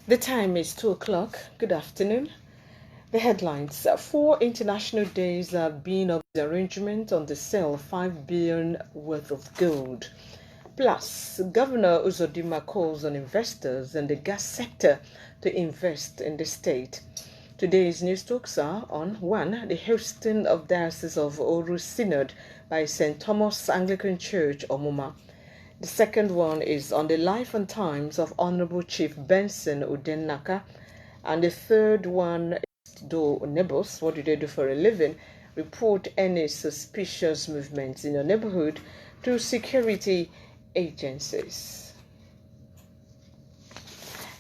The time is 2 o'clock. Good afternoon. The headlines. 4 international days have been of the arrangement on the sale of 5 billion worth of gold. Plus, Governor Uzodinma calls on investors in the gas sector to invest in the state. Today's news talks are on 1. The hosting of Diocese of Oru Synod by St. Thomas Anglican Church, Omuma. The second one is on the life and times of Honorable Chief Benson, Udenaka. And the third one is, do neighbors, what do they do for a living? Report any suspicious movements in your neighborhood to security agencies.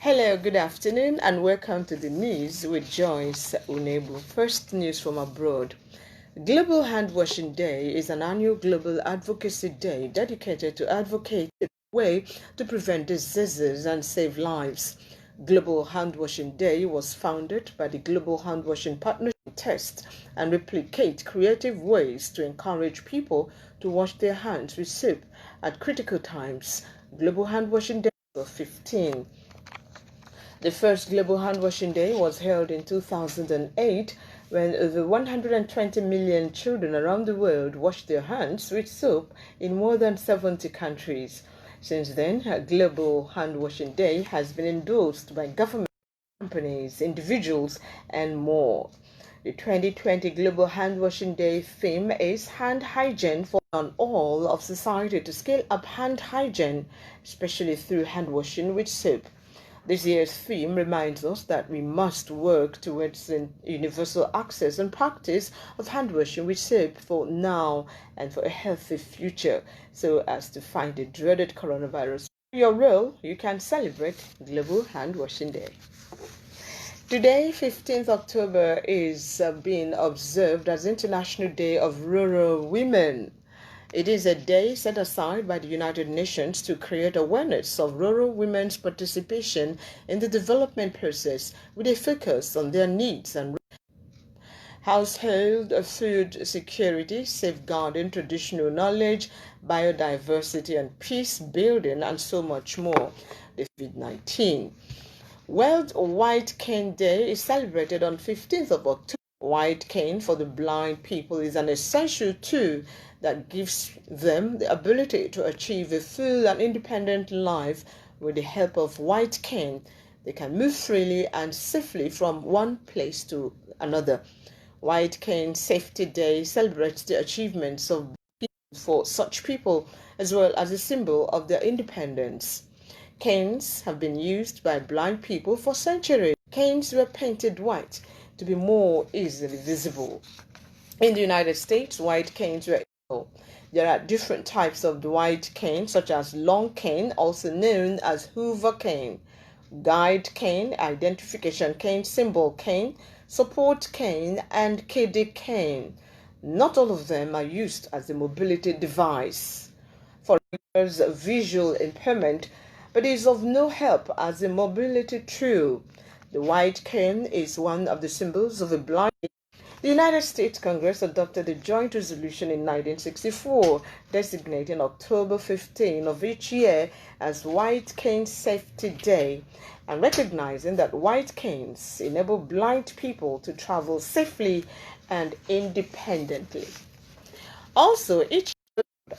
Hello, good afternoon, and welcome to the news with Joyce Unebu. First news from abroad. Global Hand Washing Day is an annual global advocacy day dedicated to advocating a way to prevent diseases and save lives. Global Hand Washing Day was founded by the Global Hand Washing Partnership to test and replicate creative ways to encourage people to wash their hands with soap at critical times. Global Hand Washing Day was 15. The first Global Hand Washing Day was held in 2008 when over 120 million children around the world washed their hands with soap in more than 70 countries. Since then, Global Hand Washing Day has been endorsed by government, companies, individuals, and more. The 2020 Global Hand Washing Day theme is hand hygiene for all of society to scale up hand hygiene, especially through hand washing with soap. This year's theme reminds us that we must work towards universal access and practice of hand washing with soap for now and for a healthy future, so as to fight the dreaded coronavirus. In your role, you can celebrate Global Hand Washing Day. Today, 15th October, is being observed as International Day of Rural Women. It is a day set aside by the United Nations to create awareness of rural women's participation in the development process with a focus on their needs and household food security, safeguarding traditional knowledge, biodiversity and peace building, and so much more. The COVID-19. World White Cane Day is celebrated on 15th of October. White cane for the blind people is an essential tool that gives them the ability to achieve a full and independent life. With the help of white cane, they can move freely and safely from one place to another. White Cane Safety Day celebrates the achievements of for such people as well as a symbol of their independence. Canes have been used by blind people for centuries. Canes were painted white to be more easily visible. In the United States, white canes were illegal. There are different types of the white cane, such as long cane, also known as Hoover cane, guide cane, identification cane, symbol cane, support cane, and kiddie cane. Not all of them are used as a mobility device. For visual impairment, but is of no help as a mobility tool. The white cane is one of the symbols of a blind. The United States Congress adopted a joint resolution in 1964 designating October 15 of each year as White Cane Safety Day and recognizing that white canes enable blind people to travel safely and independently. Also, each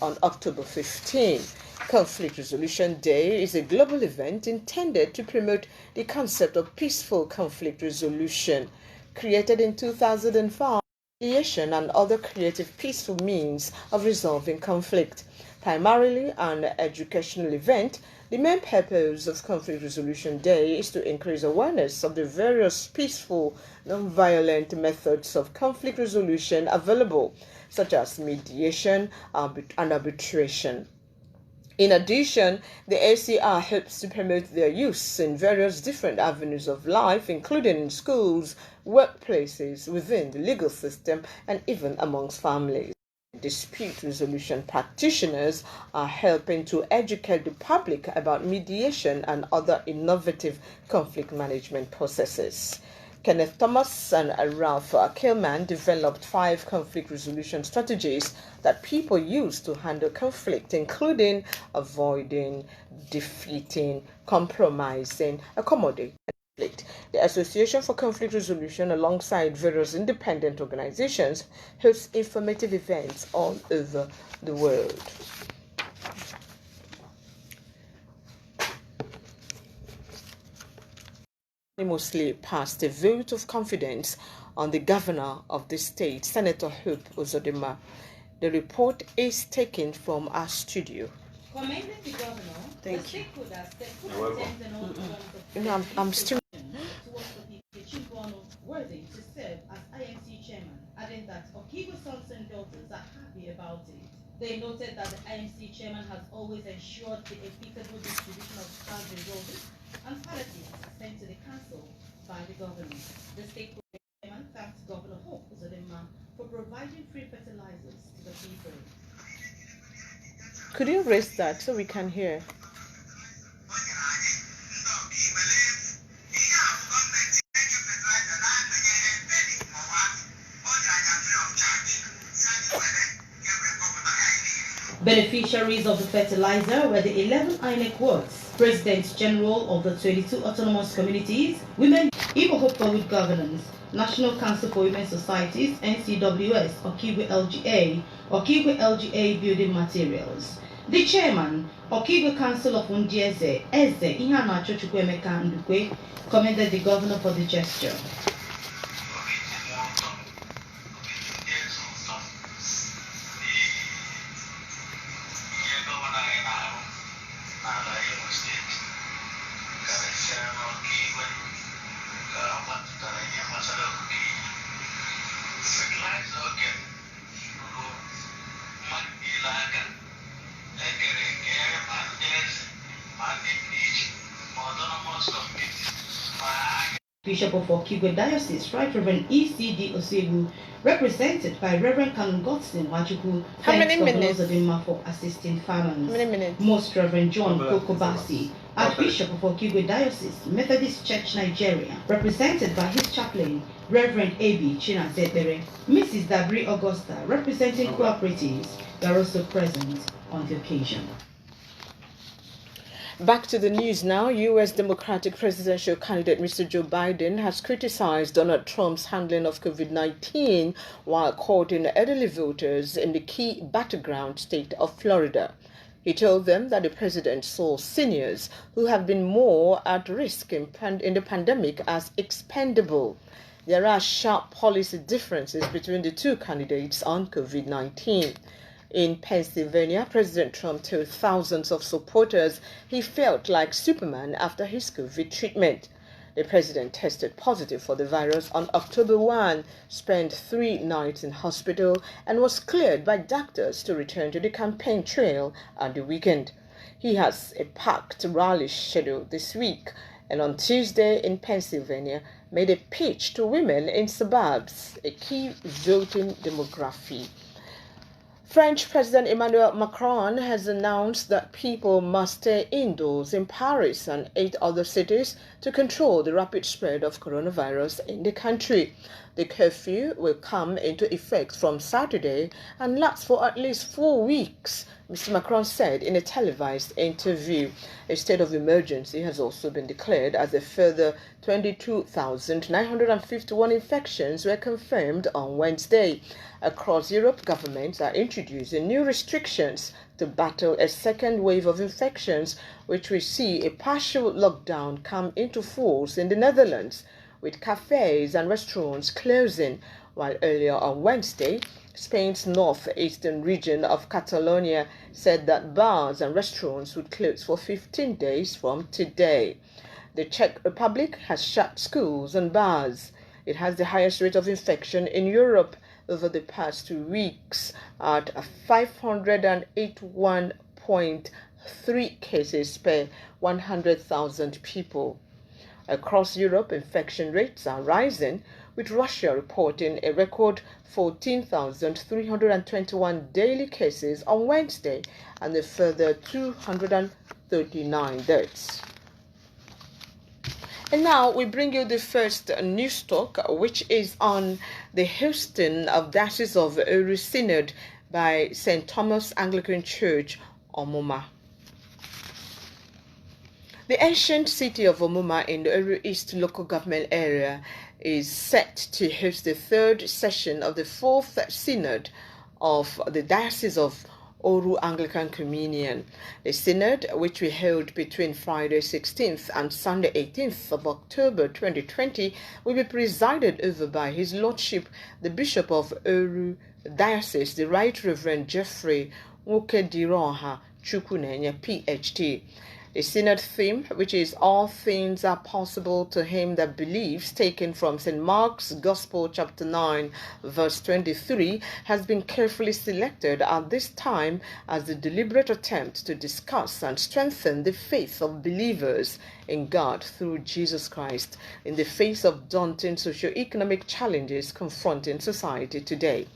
on October 15, Conflict Resolution Day is a global event intended to promote the concept of peaceful conflict resolution. Created in 2005, mediation and other creative peaceful means of resolving conflict. Primarily an educational event, the main purpose of Conflict Resolution Day is to increase awareness of the various peaceful, non-violent methods of conflict resolution available, such as mediation and arbitration. In addition, the ACR helps to promote their use in various different avenues of life, including in schools, workplaces, within the legal system, and even amongst families. Dispute resolution practitioners are helping to educate the public about mediation and other innovative conflict management processes. Kenneth Thomas and Ralph Kilman developed 5 conflict resolution strategies that people use to handle conflict, including avoiding, defeating, compromising, accommodating conflict. The Association for Conflict Resolution, alongside various independent organizations, hosts informative events all over the world. Unanimously passed a vote of confidence on the governor of the state, Senator Hope Uzodinma. The report is taken from our studio. Commending the governor, thank you. I'm still towards the children worthy to serve as IMC chairman, adding that Okibo's sons and daughters are happy about it. They noted that the IMC chairman has always ensured the equitable distribution of funds enrollment and palliatives sent to the council by the governor. The stakeholder chairman thanked Governor Hope Uzodinma for providing free fertilizers to the people. Could you raise that so we can hear? Beneficiaries of the fertilizer were the 11 INEC wards, President General of the 22 autonomous communities, Women, Imo Flood Governance, National Council for Women Societies, NCWS, Okigwe LGA Building Materials. The chairman, Okigwe Council of Undieze, Eze Ihanacho Chukwemeka Ndukwe, commended the governor for the gesture. Bishop of Okigwe Diocese, Right Reverend E.C.D. Osebu, represented by Reverend Canon Godson Wachuku, thanks Governor Uzodinma for assisting farmers. How many minutes? Most Reverend John Kokobasi, Archbishop of Okigwe Diocese, Methodist Church Nigeria, represented by his chaplain, Reverend A.B. Chinazebere, Mrs. Dabri Augusta, representing cooperatives, were also present on the occasion. Back to the news now. U.S. Democratic presidential candidate Mr. Joe Biden has criticized Donald Trump's handling of COVID-19 while courting elderly voters in the key battleground state of Florida. He told them that the president saw seniors who have been more at risk in the pandemic as expendable. There are sharp policy differences between the two candidates on COVID-19. In Pennsylvania, President Trump told thousands of supporters he felt like Superman after his COVID treatment. The president tested positive for the virus on October 1, spent 3 nights in hospital, and was cleared by doctors to return to the campaign trail on the weekend. He has a packed rally schedule this week, and on Tuesday in Pennsylvania made a pitch to women in suburbs, a key voting demography. French President Emmanuel Macron has announced that people must stay indoors in Paris and 8 other cities to control the rapid spread of coronavirus in the country. The curfew will come into effect from Saturday and last for at least 4 weeks, Mr. Macron said in a televised interview. A state of emergency has also been declared as a further 22,951 infections were confirmed on Wednesday. Across Europe, governments are introducing new restrictions to battle a second wave of infections, which will see a partial lockdown come into force in the Netherlands, with cafes and restaurants closing, while earlier on Wednesday, Spain's northeastern region of Catalonia said that bars and restaurants would close for 15 days from today. The Czech Republic has shut schools and bars. It has the highest rate of infection in Europe over the past 2 weeks at 581.3 cases per 100,000 people. Across Europe, infection rates are rising, with Russia reporting a record 14,321 daily cases on Wednesday and a further 239 deaths. And now we bring you the first news talk, which is on the hosting of Diocese of Oru Synod by St. Thomas Anglican Church, Omuma. The ancient city of Omuma in the Oru East local government area is set to host the third session of the fourth synod of the Diocese of Oru Anglican Communion. The synod, which we held between Friday 16th and Sunday 18th of October 2020, will be presided over by His Lordship, the Bishop of Oru Diocese, the Right Reverend Jeffrey Nwokedironha Chukwunenye, PhD. The synod theme, which is All Things Are Possible to Him That Believes, taken from St. Mark's Gospel chapter 9 verse 23, has been carefully selected at this time as the deliberate attempt to discuss and strengthen the faith of believers in God through Jesus Christ in the face of daunting socio-economic challenges confronting society today.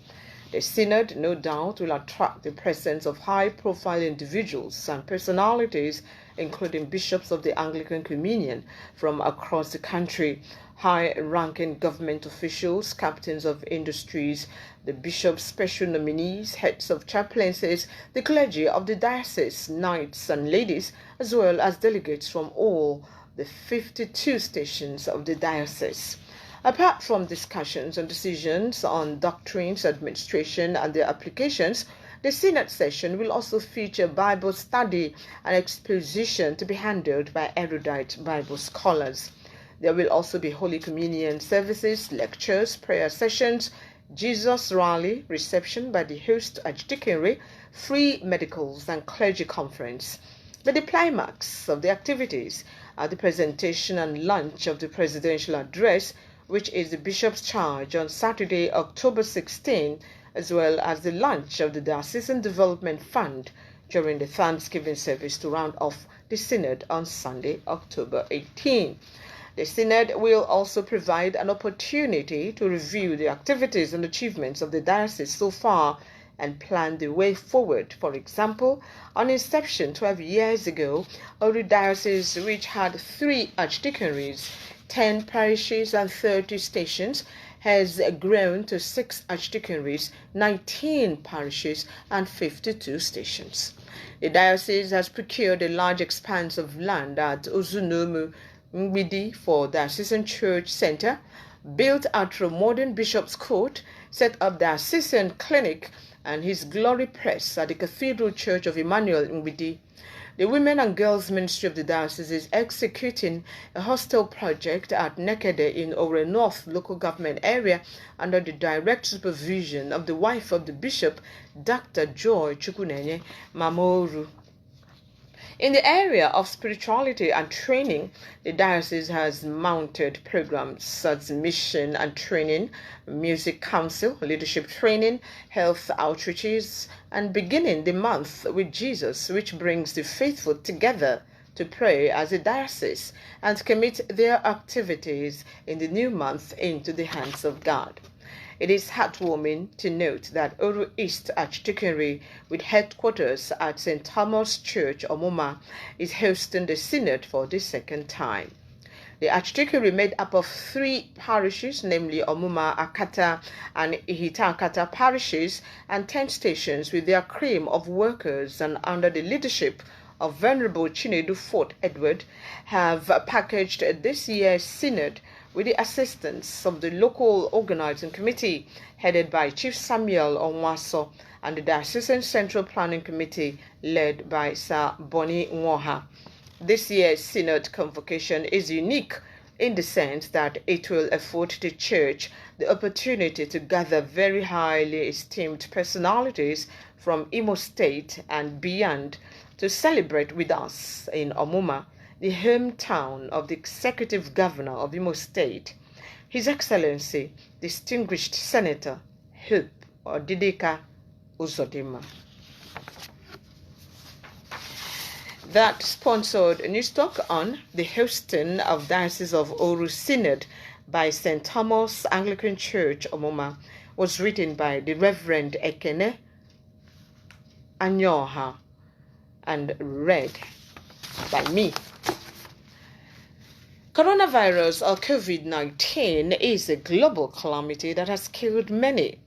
The synod, no doubt, will attract the presence of high-profile individuals and personalities, including bishops of the Anglican Communion from across the country, high-ranking government officials, captains of industries, the bishop's special nominees, heads of chaplaincies, the clergy of the diocese, knights and ladies, as well as delegates from all the 52 stations of the diocese. Apart from discussions and decisions on doctrines, administration, and their applications, the synod session will also feature Bible study and exposition to be handled by erudite Bible scholars. There will also be Holy Communion services, lectures, prayer sessions, Jesus rally, reception by the host archdeaconry, free medicals, and clergy conference. But the climax of the activities are the presentation and launch of the presidential address, which is the bishop's charge on Saturday, October 16, as well as the launch of the Diocesan Development Fund during the Thanksgiving service to round off the synod on Sunday, October 18. The synod will also provide an opportunity to review the activities and achievements of the diocese so far and plan the way forward. For example, on inception 12 years ago, Oru Diocese, which had 3 archdeaconries, 10 parishes and 30 stations, has grown to 6 archdeaconries, 19 parishes and 52 stations. The diocese has procured a large expanse of land at Ozunomu Ngbidi for Diocesan Church Center, built out a modern Bishop's Court, set up Diocesan Clinic and His Glory Press at the Cathedral Church of Emmanuel Ngbidi. The Women and Girls Ministry of the Diocese is executing a hostel project at Nekede in Owerri North local government area under the direct supervision of the wife of the bishop, Dr. Joy Chukwunenye Mamoru. In the area of spirituality and training, the diocese has mounted programs such as mission and training, music council, leadership training, health outreaches, and beginning the month with Jesus, which brings the faithful together to pray as a diocese and commit their activities in the new month into the hands of God. It is heartwarming to note that Oru East Archdeaconry, with headquarters at St. Thomas Church, Omuma, is hosting the synod for the second time. The Archdeaconry, made up of 3 parishes, namely Omuma, Akata, and Ihita Akata parishes, and 10 stations with their cream of workers and under the leadership of Venerable Chinedu Fort Edward, have packaged this year's synod with the assistance of the local organizing committee headed by Chief Samuel Onwaso and the Diocesan Central Planning Committee led by Sir Bonnie Nwoha. This year's synod convocation is unique in the sense that it will afford the church the opportunity to gather very highly esteemed personalities from Imo State and beyond to celebrate with us in Omuma, the hometown of the Executive Governor of Imo State, His Excellency, Distinguished Senator Hope Udenaka Uzodimma. That sponsored a news talk on the hosting of Diocese of Oru Synod by St. Thomas Anglican Church, Omuma, was written by the Reverend Ekene Anyoha and read by me. Coronavirus or COVID-19 is a global calamity that has killed many.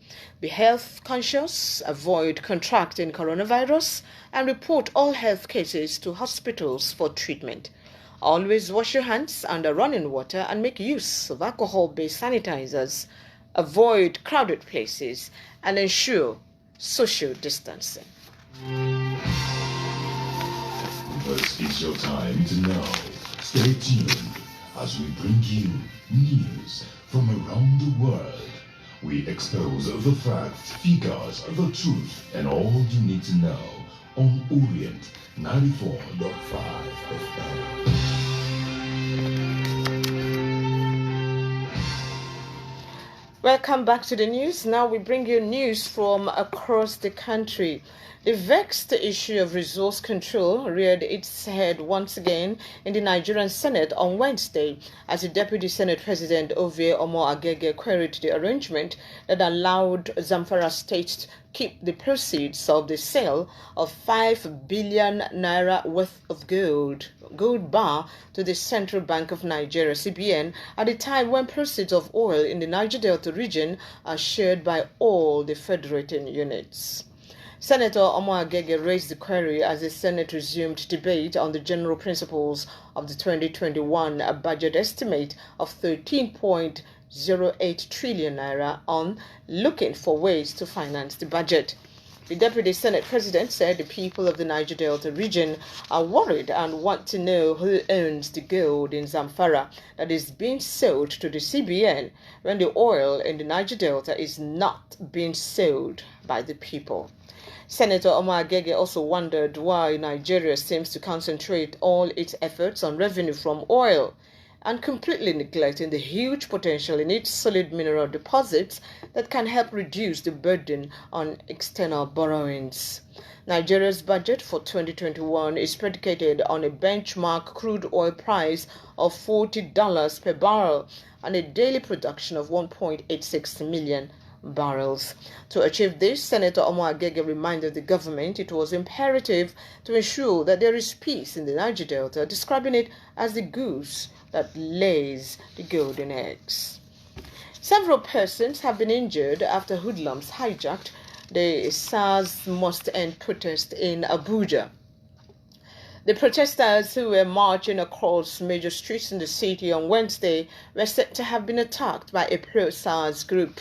Be health conscious, avoid contracting coronavirus, and report all health cases to hospitals for treatment. Always wash your hands under running water and make use of alcohol-based sanitizers. Avoid crowded places and ensure social distancing. This is your time to know. Stay tuned as we bring you news from around the world. We expose the facts, figures, the truth, and all you need to know on Orient 94.5 FM. Welcome back to the news. Now we bring you news from across the country. The vexed issue of resource control reared its head once again in the Nigerian Senate on Wednesday as the Deputy Senate President Ovie Omo-Agege queried the arrangement that allowed Zamfara State keep the proceeds of the sale of 5 billion naira worth of gold bar to the Central Bank of Nigeria, CBN, at a time when proceeds of oil in the Niger Delta region are shared by all the federating units. Senator Omo-Agege raised the query as the Senate resumed debate on the general principles of the 2021 budget estimate of 13.08 trillion naira on looking for ways to finance the budget. The Deputy Senate President said the people of the Niger Delta region are worried and want to know who owns the gold in Zamfara that is being sold to the CBN when the oil in the Niger Delta is not being sold by the people. Senator Omo-Agege also wondered why Nigeria seems to concentrate all its efforts on revenue from oil and completely neglecting the huge potential in its solid mineral deposits that can help reduce the burden on external borrowings. Nigeria's budget for 2021 is predicated on a benchmark crude oil price of $40 per barrel and a daily production of 1.86 million barrels. To achieve this, Senator Omo-Agege reminded the government it was imperative to ensure that there is peace in the Niger Delta, describing it as the goose that lays the golden eggs. Several persons have been injured after hoodlums hijacked the SARS Must End protest in Abuja. The protesters who were marching across major streets in the city on Wednesday were said to have been attacked by a pro-SARS group.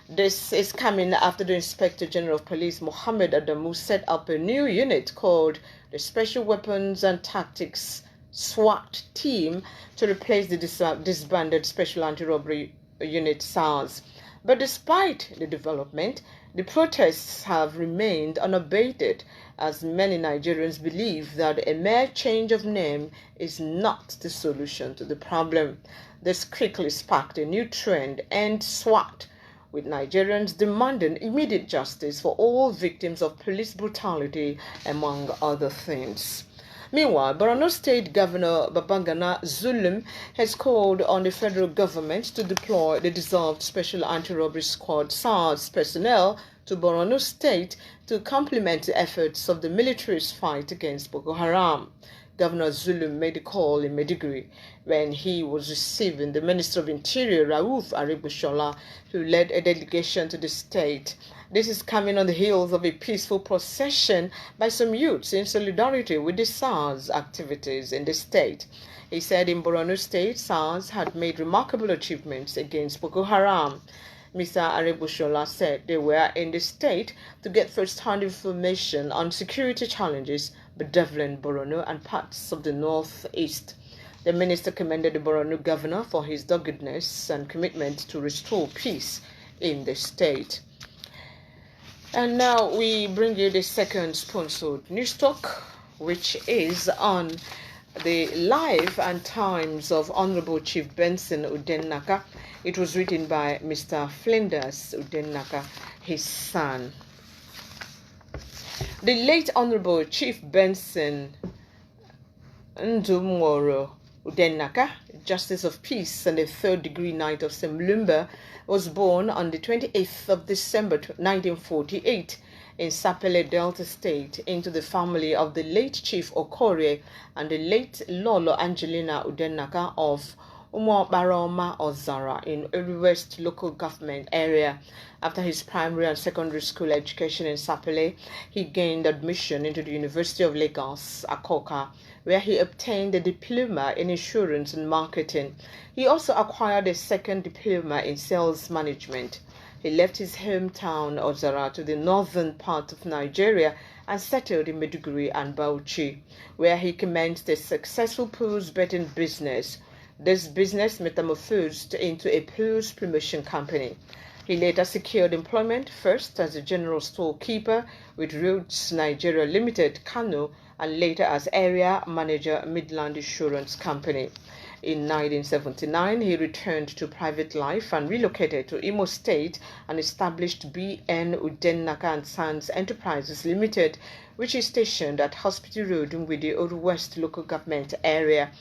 This is coming after the Inspector General of Police, Mohammed Adamu, set up a new unit called the Special Weapons and Tactics SWAT team to replace the disbanded Special Anti-Robbery Unit SARS. But despite the development, the protests have remained unabated as many Nigerians believe that a mere change of name is not the solution to the problem. This quickly sparked a new trend, End SWAT, with Nigerians demanding immediate justice for all victims of police brutality, among other things. Meanwhile, Borno State Governor Babangana Zulum has called on the federal government to deploy the dissolved Special Anti-Robbery Squad SARS personnel to Borno State to complement the efforts of the military's fight against Boko Haram. Governor Zulum made the call in Maiduguri when he was receiving the Minister of Interior, Rauf Aregbesola, who led a delegation to the state. This is coming on the heels of a peaceful procession by some youths in solidarity with the SARS activities in the state. He said in Borno State, SARS had made remarkable achievements against Boko Haram. Mr. Aregbesola said they were in the state to get first-hand information on security challenges bedeviling Borno and parts of the northeast. The minister commended the Borno governor for his doggedness and commitment to restore peace in the state. And now we bring you the second sponsored news talk, which is on the life and times of Honorable Chief Benson Udenaka. It was written by Mr. Flinders Udenaka, his son. The late Honorable Chief Benson Ndumworo Udenaka, Justice of Peace and a third-degree Knight of Semlumba, was born on the 28th of December 1948 in Sapele, Delta State, into the family of the late Chief Okorie and the late Lolo Angelina Udenaka of Imo Baroma Ozara in Uri West local government area. After his primary and secondary school education in Sapele, he gained admission into the University of Lagos, Akoka, where he obtained a diploma in insurance and marketing. He also acquired a second diploma in sales management. He left his hometown Ozara to the northern part of Nigeria and settled in Maiduguri and Bauchi, where he commenced a successful post-betting business. This business metamorphosed into a post-promotion company. He later secured employment first as a general storekeeper with Roads Nigeria Limited, Kano, and later as area manager, Midland Insurance Company. In 1979, he returned to private life and relocated to Imo State and established BN Udenaka and Sons Enterprises Limited, which is stationed at Hospital Road in the Old West local government area.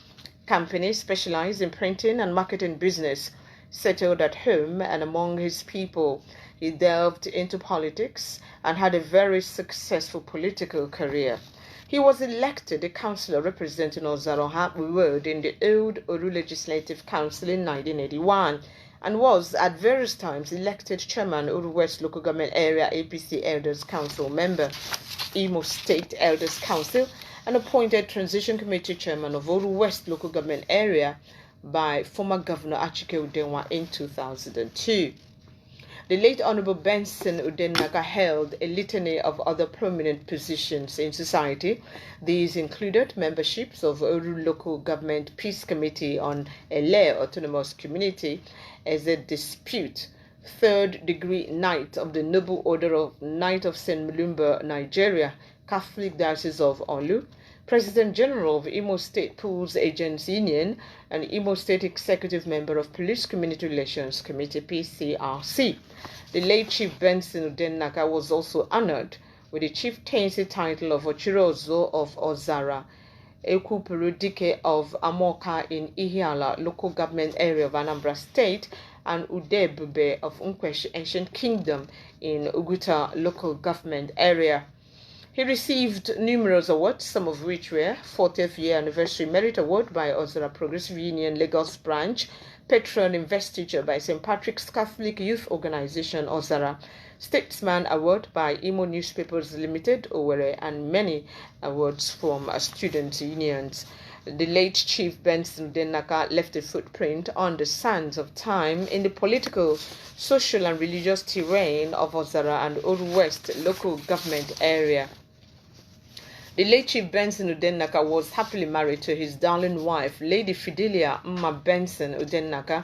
Company specialized in printing and marketing business. Settled at home and among his people, he delved into politics and had a very successful political career. He was elected a councillor representing Ozaroha Ward in the old Oru Legislative Council in 1981 and was at various times elected chairman Oru West Local Government Area APC Elders Council member, Imo State Elders Council, and appointed Transition Committee chairman of Oru West Local Government Area by former Governor Achike Udenwa in 2002. The late Honorable Benson Udenaka held a litany of other prominent positions in society. These included memberships of Oru Local Government Peace Committee on Ele Autonomous Community as a dispute, third-degree Knight of the Noble Order of Knight of St. Mulumba, Nigeria, Catholic Diocese of Olu, President General of Imo State Pools Agents Union, and Imo State Executive Member of Police Community Relations Committee PCRC. The late Chief Benson Udenaka was also honored with the chieftaincy title of Ochirozo of Ozara, Ekwupuru Dike of Amoka in Ihiala local government area of Anambra State, and Udebube of Nkwesh Ancient Kingdom in Uguta local government area. He received numerous awards, some of which were 40th Year Anniversary Merit Award by Ozara Progressive Union Lagos Branch, Patron Investiture by St. Patrick's Catholic Youth Organization Ozara, Statesman Award by Imo Newspapers Limited, Owerri, and many awards from student unions. The late Chief Benson Udenaka left a footprint on the sands of time in the political, social, and religious terrain of Ozara and Oru West local government area. The late Chief Benson Udenaka was happily married to his darling wife, Lady Fidelia Mma Benson Udenaka.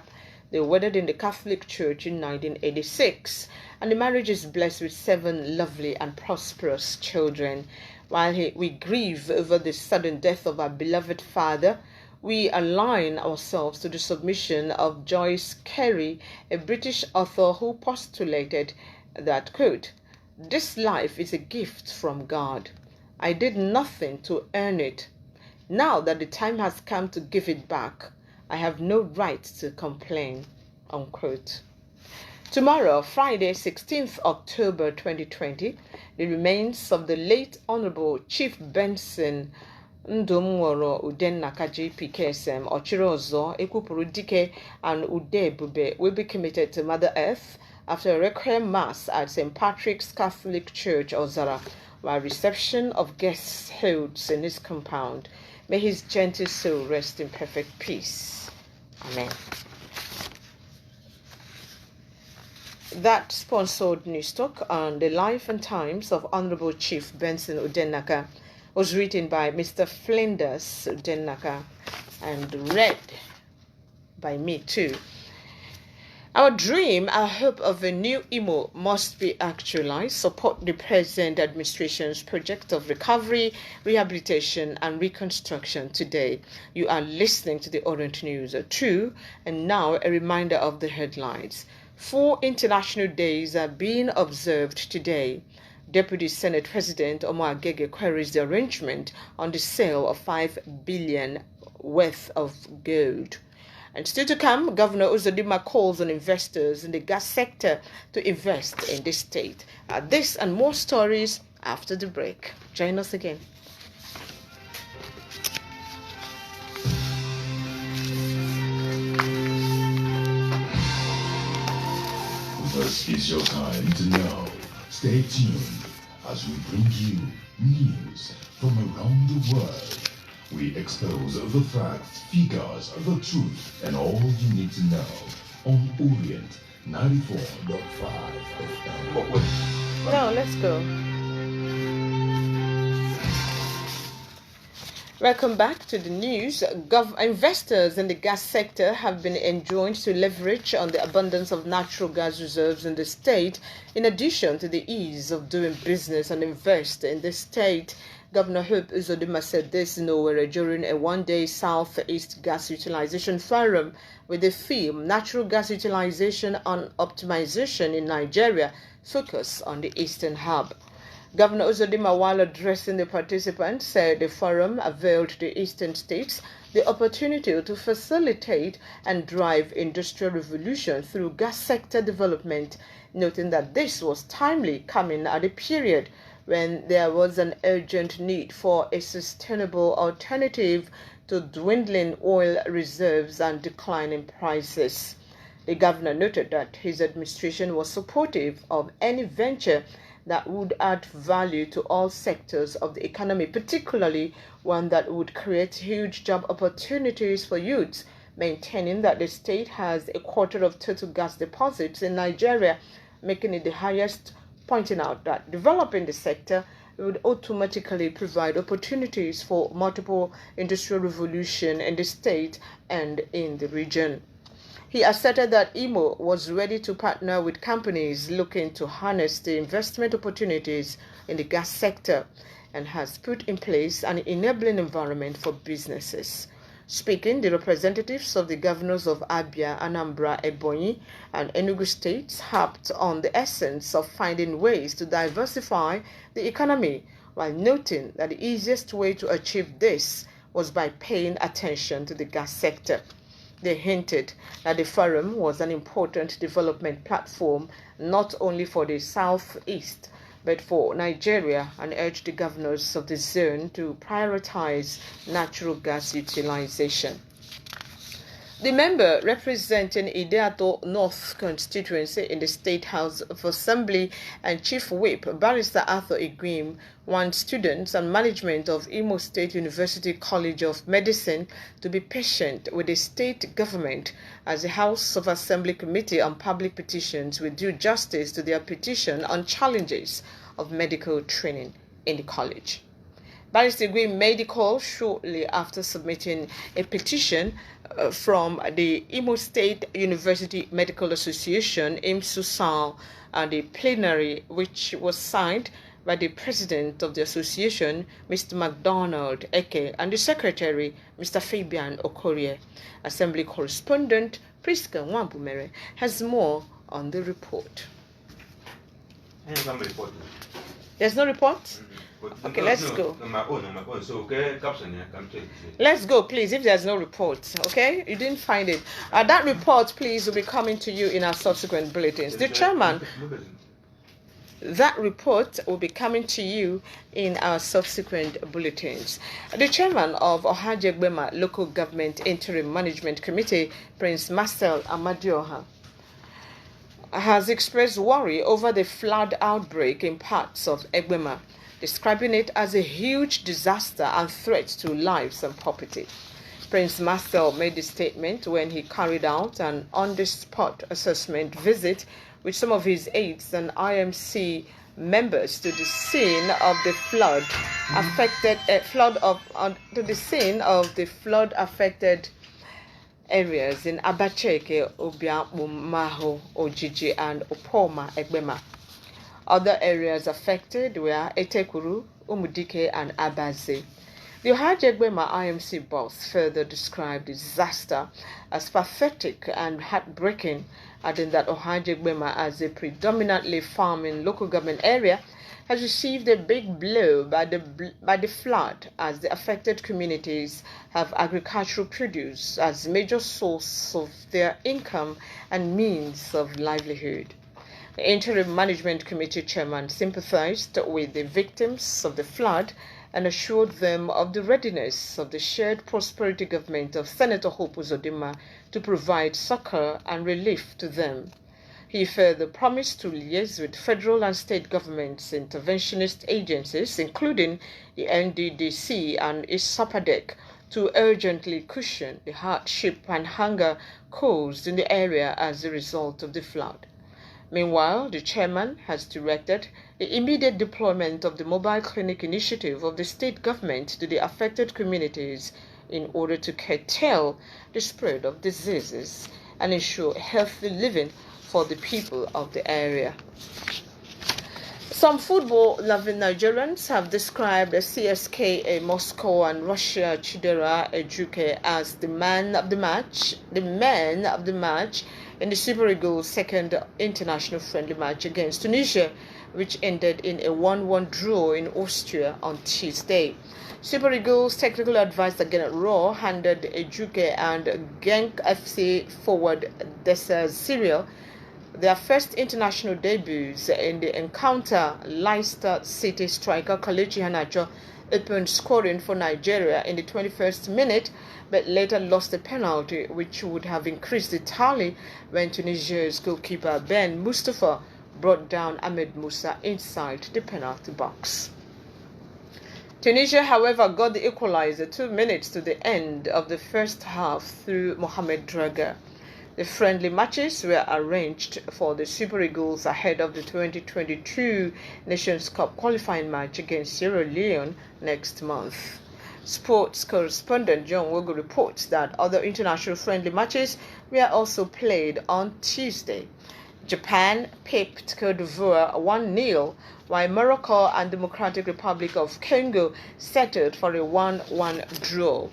They wedded in the Catholic Church in 1986, and the marriage is blessed with 7 lovely and prosperous children. While we grieve over the sudden death of our beloved father, we align ourselves to the submission of Joyce Carey, a British author who postulated that, quote, "This life is a gift from God. I did nothing to earn it. Now that the time has come to give it back, I have no right to complain," unquote. Tomorrow, Friday, 16th October 2020, the remains of the late Honorable Chief Benson Ndomworo Udenaka JPKSM, Ochirozo, Ekwupuru Dike, and Udebube will be committed to Mother Earth after a requiem mass at St. Patrick's Catholic Church, Ozara, while reception of guests holds in his compound. May his gentle soul rest in perfect peace. Amen. That sponsored news talk on the life and times of Honorable Chief Benson Udenaka was written by Mr. Flinders Udenaka and read by me too. Our dream, our hope of a new Imo must be actualized. Support the present administration's project of recovery, rehabilitation, and reconstruction today. You are listening to the Orient News 2, and now a reminder of the headlines. 4 international days are being observed today. Deputy Senate President Omar Agege queries the arrangement on the sale of 5 billion worth of gold. And still to come, Governor Uzodimma calls on investors in the gas sector to invest in the state. This and more stories after the break. Join us again. This is your time to know. Stay tuned as we bring you news from around the world. We expose the facts, figures, the truth, and all you need to know on Orient 94.5 FM. Now, let's go. Welcome back to the news. Gov investors in the gas sector have been enjoined to leverage on the abundance of natural gas reserves in the state, in addition to the ease of doing business and invest in the state. Governor Hope Uzodimma said this in Owerri during a one-day Southeast Gas Utilization Forum with the theme Natural Gas Utilization and Optimization in Nigeria, focus on the Eastern Hub. Governor Uzodimma, while addressing the participants, said the forum availed the eastern states the opportunity to facilitate and drive industrial revolution through gas sector development, noting that this was timely, coming at a period when there was an urgent need for a sustainable alternative to dwindling oil reserves and declining prices. The governor noted that his administration was supportive of any venture that would add value to all sectors of the economy, particularly one that would create huge job opportunities for youths, maintaining that the state has a quarter of total gas deposits in Nigeria, making it the highest, pointing out that developing the sector would automatically provide opportunities for multiple industrial revolution in the state and in the region. He asserted that Imo was ready to partner with companies looking to harness the investment opportunities in the gas sector and has put in place an enabling environment for businesses. Speaking, the representatives of the governors of Abia, Anambra, Ebonyi, and Enugu states harped on the essence of finding ways to diversify the economy, while noting that the easiest way to achieve this was by paying attention to the gas sector. They hinted that the forum was an important development platform not only for the Southeast but for Nigeria, and urged the governors of the zone to prioritize natural gas utilization. The member representing Ideato North constituency in the State House of Assembly and Chief Whip, Barrister Arthur Iguim, wants students and management of Imo State University College of Medicine to be patient with the state government as the House of Assembly Committee on Public Petitions will do justice to their petition on challenges of medical training in the college. Barrister Iguim made the call shortly after submitting a petition from the Imo State University Medical Association, IMSUSAL, and the plenary, which was signed by the president of the association, Mr. MacDonald Eke, and the secretary, Mr. Fabian Okorie. Assembly correspondent Priska Nwambumere has more on the report. There's no report? Okay, let's go. On my own. So, okay, caption here, come check. Let's go, please, if there's no report, okay? You didn't find it. That report, please, will be coming to you in our subsequent bulletins. The chairman, that report will be coming to you in our subsequent bulletins. The chairman of Ohajegbema Local Government Interim Management Committee, Prince Marcel Amadioha, has expressed worry over the flood outbreak in parts of Egbema, describing it as a huge disaster and threat to lives and property. Prince Marcel made the statement when he carried out an on-the-spot assessment visit with some of his aides and IMC members to the scene of the flood affected areas in Abacheke, Obiakpu, Maho, Ojiji, and Opoma, Egbema. Other areas affected were Etekuru, Umudike, and Abaze. The Ohajegbema IMC boss further described the disaster as pathetic and heartbreaking, adding that Ohajegbema, as a predominantly farming local government area, has received a big blow by the flood, as the affected communities have agricultural produce as major source of their income and means of livelihood. The Interim Management Committee chairman sympathized with the victims of the flood and assured them of the readiness of the shared prosperity government of Senator Hope Uzodinma to provide succor and relief to them. He further promised to liaise with federal and state governments, interventionist agencies, including the NDDC and ISAPADEC, to urgently cushion the hardship and hunger caused in the area as a result of the flood. Meanwhile, the chairman has directed the immediate deployment of the mobile clinic initiative of the state government to the affected communities in order to curtail the spread of diseases and ensure healthy living for the people of the area. Some football-loving Nigerians have described the CSKA Moscow and Russia Chidera Ejuke as the men of the match in the Super Eagles' second international friendly match against Tunisia, which ended in a 1-1 draw in Austria on Tuesday. Super Eagles technical advisor Gennett Raw handed Ejuke and Genk FC forward Dessers Cyril their first international debuts in the encounter. Leicester City striker Kelechi Iheanacho opened scoring for Nigeria in the 21st minute, but later lost a penalty which would have increased the tally when Tunisia's goalkeeper Ben Mustafa brought down Ahmed Musa inside the penalty box. Tunisia, however, got the equalizer 2 minutes to the end of the first half through Mohamed Draga. The friendly matches were arranged for the Super Eagles ahead of the 2022 Nations Cup qualifying match against Sierra Leone next month. Sports correspondent John Wogo reports that other international friendly matches were also played on Tuesday. Japan pipped Cote d'Ivoire 1-0, while Morocco and Democratic Republic of Congo settled for a 1-1 draw.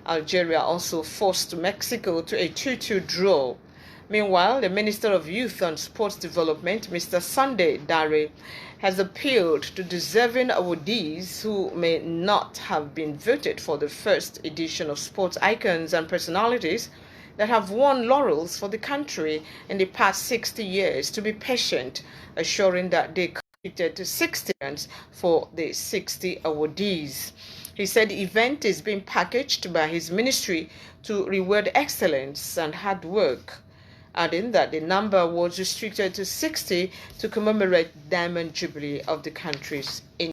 Algeria also forced Mexico to a 2-2 draw. Meanwhile, the Minister of Youth and Sports Development, Mr. Sunday Dare, has appealed to deserving awardees who may not have been voted for the first edition of Sports Icons and Personalities that have won laurels for the country in the past 60 years to be patient, assuring that they committed 60 runs for the 60 awardees. He said the event is being packaged by his ministry to reward excellence and hard work, adding that the number was restricted to 60 to commemorate Diamond Jubilee of the country's in.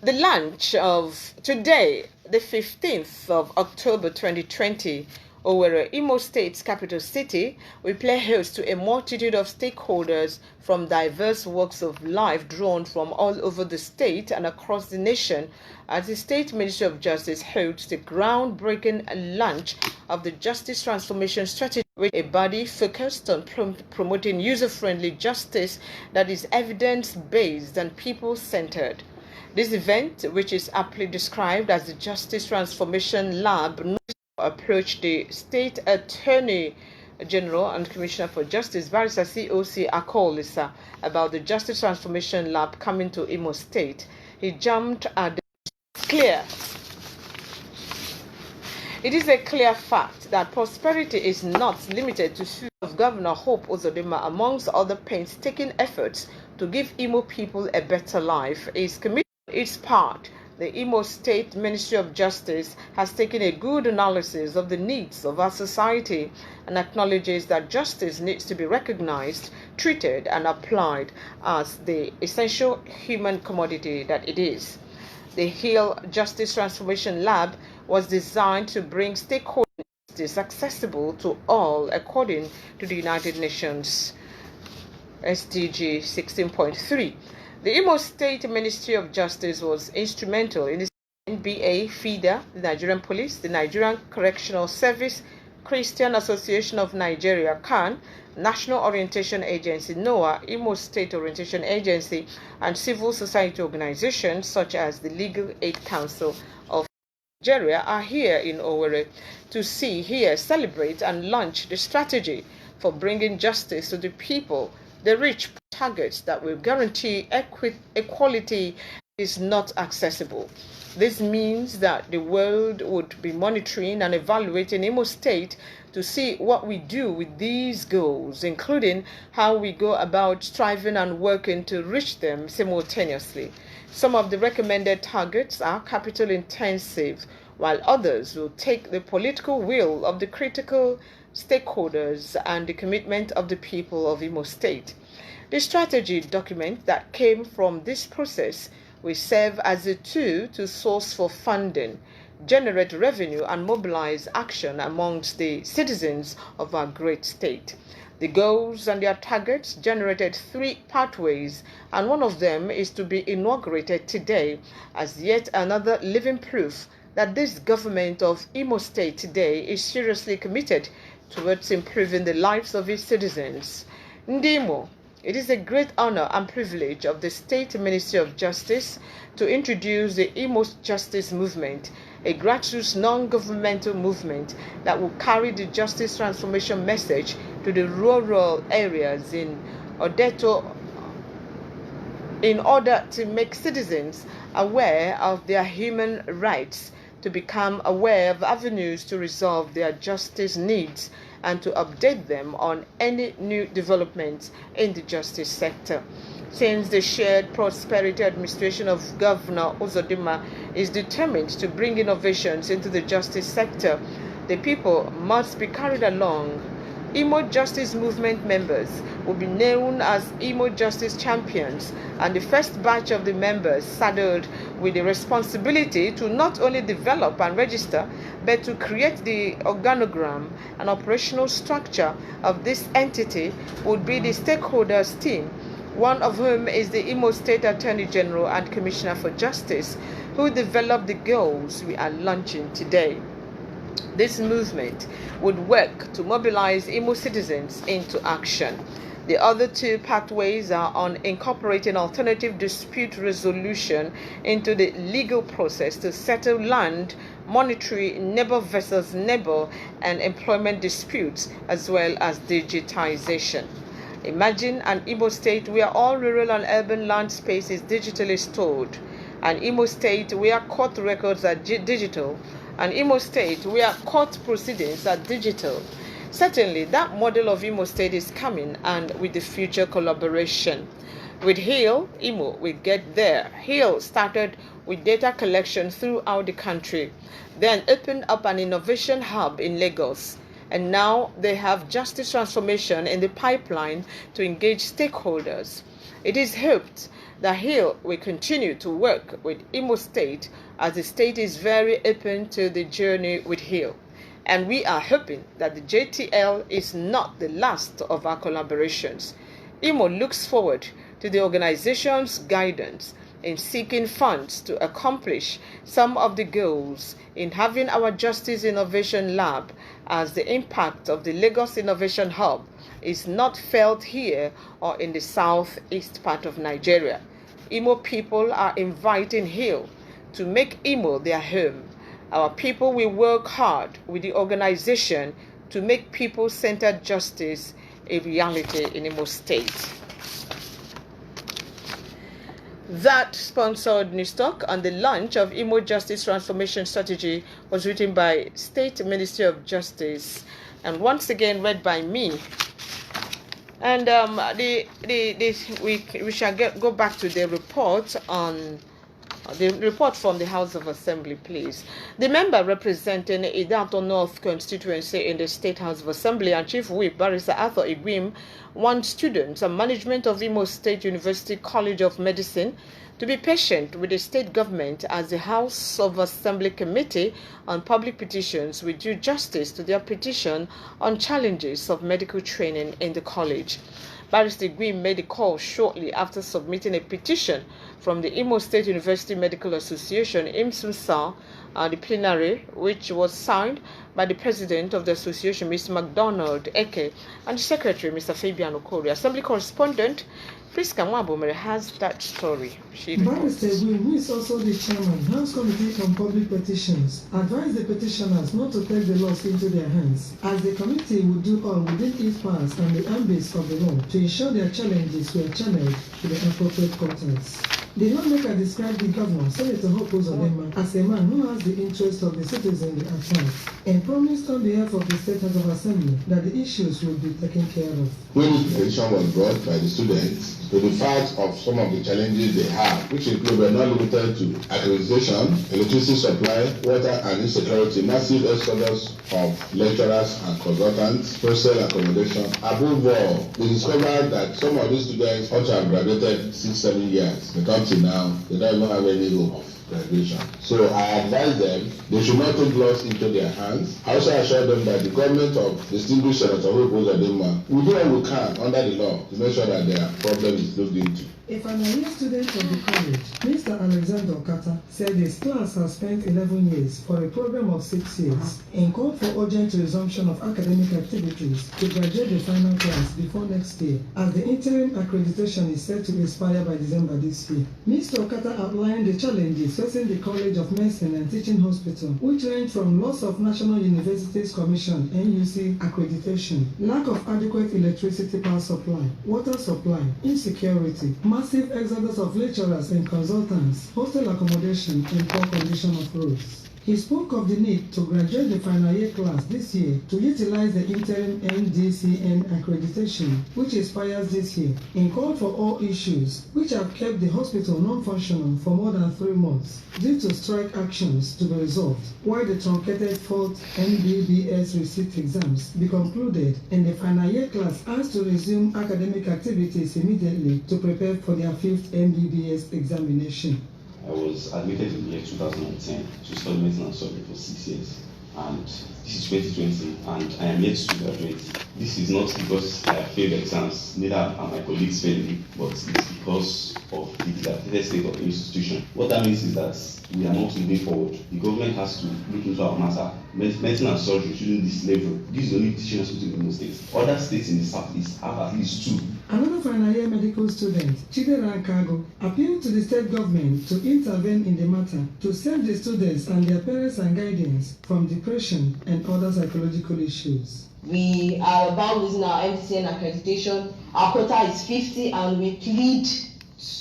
The launch of today, the 15th of October 2020, Owerri, Imo State's capital city, will play host to a multitude of stakeholders from diverse walks of life drawn from all over the state and across the nation as the State Ministry of Justice holds the groundbreaking launch of the Justice Transformation Strategy, with a body focused on promoting user-friendly justice that is evidence-based and people-centered. This event, which is aptly described as the Justice Transformation Lab, approached the State Attorney General and Commissioner for Justice, Barrister COC Akolisa, about the Justice Transformation Lab coming to Imo State. He jumped at the clear. It is a clear fact that prosperity is not limited to few of Governor Hope Uzodinma, amongst other painstaking efforts to give Imo people a better life. Is committed its part. The Imo State Ministry of Justice has taken a good analysis of the needs of our society and acknowledges that justice needs to be recognized, treated, and applied as the essential human commodity that it is. The Hill Justice Transformation Lab was designed to bring stakeholder justice accessible to all according to the United Nations SDG 16.3. The Imo State Ministry of Justice was instrumental in the NBA, FIDA, the Nigerian Police, the Nigerian Correctional Service, Christian Association of Nigeria, CAN, National Orientation Agency, NOAA, Imo State Orientation Agency, and civil society organizations such as the Legal Aid Council of Nigeria are here in Owerri to see, hear, celebrate, and launch the strategy for bringing justice to the people, the rich, targets that will guarantee equality is not accessible. This means that the world would be monitoring and evaluating Imo State to see what we do with these goals, including how we go about striving and working to reach them simultaneously. Some of the recommended targets are capital intensive, while others will take the political will of the critical stakeholders and the commitment of the people of Imo State. The strategy document that came from this process will serve as a tool to source for funding, generate revenue, and mobilize action amongst the citizens of our great state. The goals and their targets generated 3 pathways, and one of them is to be inaugurated today as yet another living proof that this government of Imo State today is seriously committed towards improving the lives of its citizens. Ndimo, it is a great honor and privilege of the State Ministry of Justice to introduce the EMO Justice Movement, a grassroots non-governmental movement that will carry the justice transformation message to the rural areas in order to make citizens aware of their human rights, to become aware of avenues to resolve their justice needs, and to update them on any new developments in the justice sector. Since the Shared Prosperity Administration of Governor Uzodimma is determined to bring innovations into the justice sector, the people must be carried along. Imo Justice Movement members will be known as Imo Justice Champions, and the first batch of the members saddled with the responsibility to not only develop and register, but to create the organogram and operational structure of this entity would be the stakeholders team, one of whom is the Imo State Attorney General and Commissioner for Justice, who developed the goals we are launching today. This movement would work to mobilize Imo citizens into action. The other 2 pathways are on incorporating alternative dispute resolution into the legal process to settle land, monetary, neighbor versus neighbor, and employment disputes, as well as digitization. Imagine an Imo State where all rural and urban land space is digitally stored, an Imo State where court records are digital, an Imo State where court proceedings are digital. Certainly, that model of Imo State is coming, and with the future collaboration. With HEAL, Imo will get there. HEAL started with data collection throughout the country, then opened up an innovation hub in Lagos, and now they have justice transformation in the pipeline to engage stakeholders. It is hoped that HEAL will continue to work with Imo State, as the state is very open to the journey with HEAL. And we are hoping that the JTL is not the last of our collaborations. Imo looks forward to the organization's guidance in seeking funds to accomplish some of the goals in having our Justice Innovation Lab, as the impact of the Lagos Innovation Hub is not felt here or in the southeast part of Nigeria. Imo people are inviting HEAL to make Imo their home. Our people will work hard with the organization to make people-centered justice a reality in Imo State. That sponsored news talk on the launch of Imo Justice Transformation Strategy was written by State Ministry of Justice and once again read by me. And we shall go back to the report on the report from the House of Assembly, please. The member representing Idato North constituency in the State House of Assembly and Chief Whip Barrister Arthur Igwim wants students and management of Imo State University College of Medicine to be patient with the state government as the House of Assembly Committee on Public Petitions will do justice to their petition on challenges of medical training in the college. Barrister Gwim made a call shortly after submitting a petition from the Imo State University Medical Association, IMSUSA, the plenary, which was signed by the president of the association, Mr. MacDonald Eke, and the secretary, Mr. Fabian Okori. Assembly correspondent Priska Mwabomere has that story. Barrister who is also the chairman, House Committee on Public Petitions, advised the petitioners not to take the laws into their hands, as the committee would do all within its powers and the ambit of the law to ensure their challenges were channeled to the appropriate quarters. The lawmaker described the governor, Senator Hope Uzodinma, as a man who has the interest of the citizen at heart, and promised on behalf of the State House of Assembly that the issues will be taken care of. When this petition was brought by the students to the fact of some of the challenges they have, which include but not limited to accreditation, electricity supply, water and insecurity, massive exodus of lecturers and consultants, hostel accommodation. Above all, they discovered that some of these students ought to have graduated 6-7 years, but up to now, they don't even have any hope of graduation. So I advise them they should not take laws into their hands. I also assure them that the government of distinguished Senator Hope Uzodinma will do what we can under the law to make sure that their problem is looked into. A final year student of the college, Mr. Alexander Okata, said his class has spent 11 years for a program of 6 years and called for urgent resumption of academic activities to graduate the final class before next year, as the interim accreditation is set to expire by December this year. Mr. Okata outlined the challenges facing the College of Medicine and Teaching Hospital, which range from loss of National Universities Commission (NUC) accreditation, lack of adequate electricity power supply, water supply, insecurity, massive exodus of lecturers and consultants, hostel accommodation, and poor condition of roads. He spoke of the need to graduate the final year class this year to utilize the interim NDCN accreditation, which expires this year, and called for all issues which have kept the hospital non-functional for more than 3 months due to strike actions to be resolved, while the truncated 4th MBBS receipt exams be concluded, and the final year class has to resume academic activities immediately to prepare for their 5th MBBS examination. I was admitted in the year 2010 to study medicine and surgery for 6 years, and this is 2020, and I am yet to graduate. This is not because I have failed exams, neither are my colleagues failing, but it's because of the dilapidated state of the institution. What that means is that we are not moving forward. The government has to look into our matter. Medicine and surgery shouldn't be slavery. This is the only teaching hospital in Imo State. Other states in the southeast have at least 2. Another final year medical student, Chidera Kago, appealed to the state government to intervene in the matter to save the students and their parents and guardians from depression and other psychological issues. We are about losing our MCN accreditation. Our quota is 50 and we plead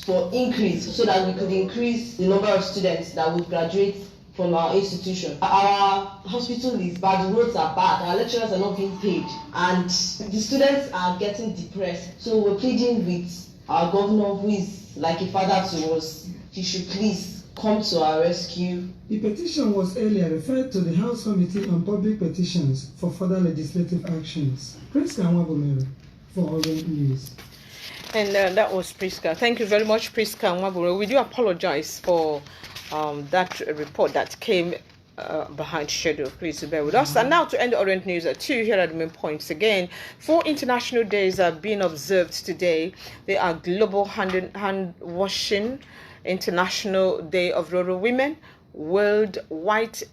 for increase so that we could increase the number of students that would graduate from our institution. Our hospital is bad, the roads are bad, our lecturers are not being paid, and the students are getting depressed. So we're pleading with our governor, who is like a father to us. He should please come to our rescue. The petition was earlier referred to the House Committee on Public Petitions for further legislative actions. Priska Mwabomere for Orient News. And that was Priska. Thank you very much, Priska Mwabomere. We do apologize for that report that came behind schedule. Please bear with us. And now to end the Orient News at 2, here are the main points again. 4 international days are being observed today. They are Global Hand Washing, International Day of Rural Women, World White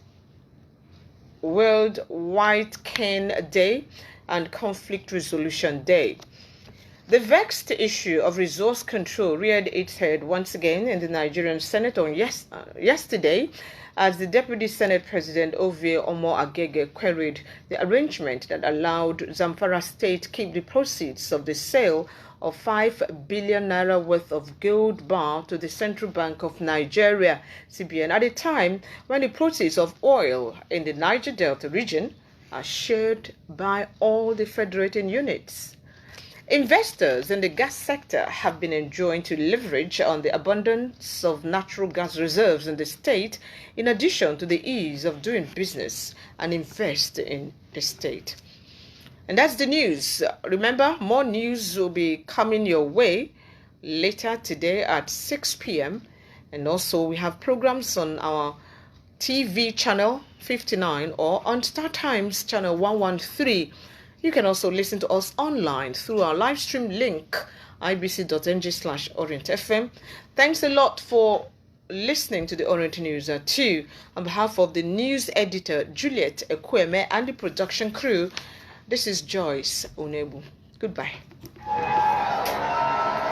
Cane Day, and Conflict Resolution Day. The vexed issue of resource control reared its head once again in the Nigerian Senate on yesterday, as the Deputy Senate President Ovie Omo Agege queried the arrangement that allowed Zamfara State keep the proceeds of the sale of 5 billion naira worth of gold bar to the Central Bank of Nigeria, CBN, at a time when the proceeds of oil in the Niger Delta region are shared by all the federating units. Investors in the gas sector have been enjoying to leverage on the abundance of natural gas reserves in the state, in addition to the ease of doing business and invest in the state. And that's the news. Remember, more news will be coming your way later today at 6 p.m. And also we have programs on our TV channel 59 or on Star Times channel 113. You can also listen to us online through our live stream link, ibc.ng/OrientFM. Thanks a lot for listening to the Orient News at 2. On behalf of the news editor, Juliet Ekweme, and the production crew, this is Joyce Onebu. Goodbye.